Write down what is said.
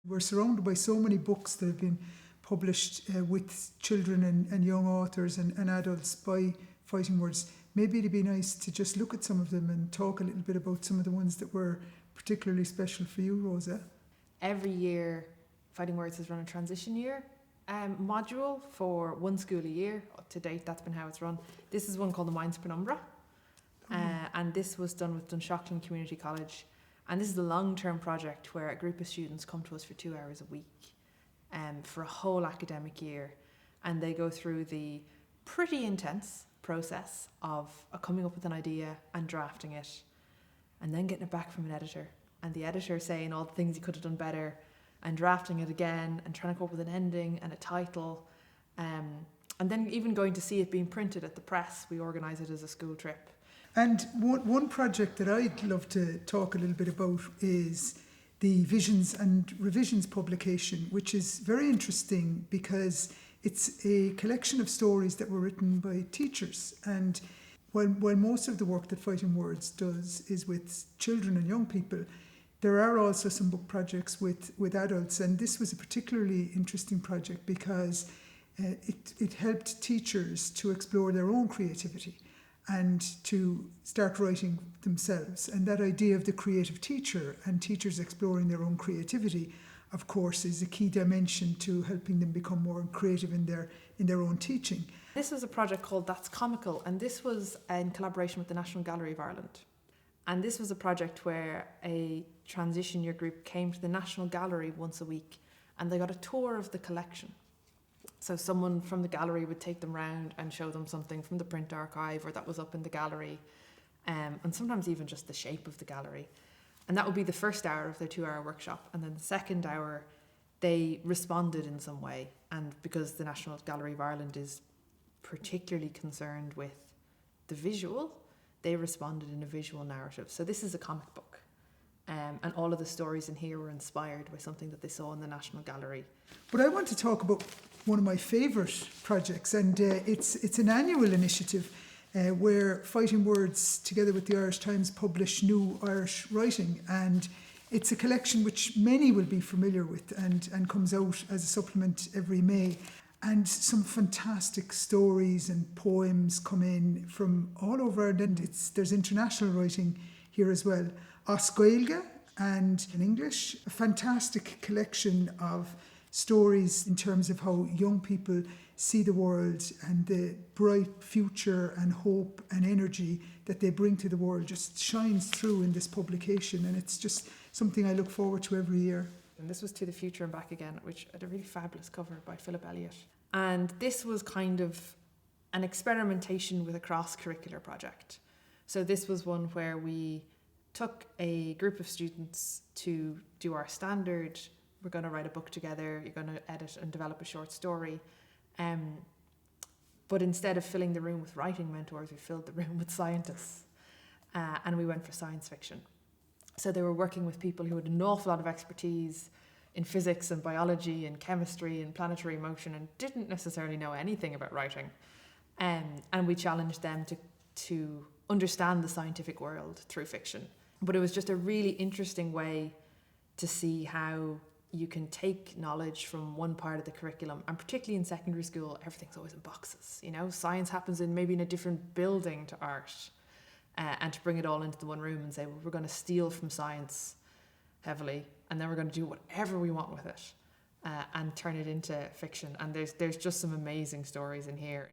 We're surrounded by so many books that have been published with children and young authors and adults by Fighting Words. Maybe it'd be nice to just look at some of them and talk a little bit about some of the ones that were particularly special for you, Rosa. Every year, Fighting Words has run a transition year module for one school a year. To date, that's been how it's run. This is one called the Minds Penumbra. And this was done with Dunshaughlin Community College. And this is a long-term project where a group of students come to us for 2 hours a week for a whole academic year. And they go through the pretty intense process of coming up with an idea and drafting it and then getting it back from an editor. And the editor saying all the things you could have done better and drafting it again and trying to come up with an ending and a title. And then even going to see it being printed at the press. We organise it as a school trip. And one project that I'd love to talk a little bit about is the Visions and Revisions publication, which is very interesting because it's a collection of stories that were written by teachers. And while most of the work that Fighting Words does is with children and young people, there are also some book projects with adults. And this was a particularly interesting project because it helped teachers to explore their own creativity and to start writing themselves. And that idea of the creative teacher and teachers exploring their own creativity, of course, is a key dimension to helping them become more creative in their own teaching. This was a project called That's Comical, and this was in collaboration with the National Gallery of Ireland. And this was a project where a transition year group came to the National Gallery once a week and they got a tour of the collection. So someone from the gallery would take them round and show them something from the print archive or that was up in the gallery, and sometimes even just the shape of the gallery. And that would be the first hour of their 2-hour workshop. And then the second hour, they responded in some way. And because the National Gallery of Ireland is particularly concerned with the visual, they responded in a visual narrative. So this is a comic book. And all of the stories in here were inspired by something that they saw in the National Gallery. But I want to talk about one of my favourite projects, and it's an annual initiative where Fighting Words, together with the Irish Times, publish New Irish Writing, and it's a collection which many will be familiar with and comes out as a supplement every May. And some fantastic stories and poems come in from all over Ireland. There's international writing here as well. As Gaeilge and in English, a fantastic collection of stories in terms of how young people see the world and the bright future and hope and energy that they bring to the world just shines through in this publication, and it's just something I look forward to every year. And this was To the Future and Back Again, which had a really fabulous cover by Philip Elliott. And this was kind of an experimentation with a cross-curricular project. So this was one where we took a group of students to do our standard, we're going to write a book together, you're going to edit and develop a short story. But instead of filling the room with writing mentors, we filled the room with scientists. And we went for science fiction. So they were working with people who had an awful lot of expertise in physics and biology and chemistry and planetary motion and didn't necessarily know anything about writing. And we challenged them to understand the scientific world through fiction. But it was just a really interesting way to see how you can take knowledge from one part of the curriculum, and particularly in secondary school, everything's always in boxes. You know, science happens maybe in a different building to art, and to bring it all into the one room and say, well, we're going to steal from science heavily, and then we're going to do whatever we want with it, and turn it into fiction. And there's just some amazing stories in here.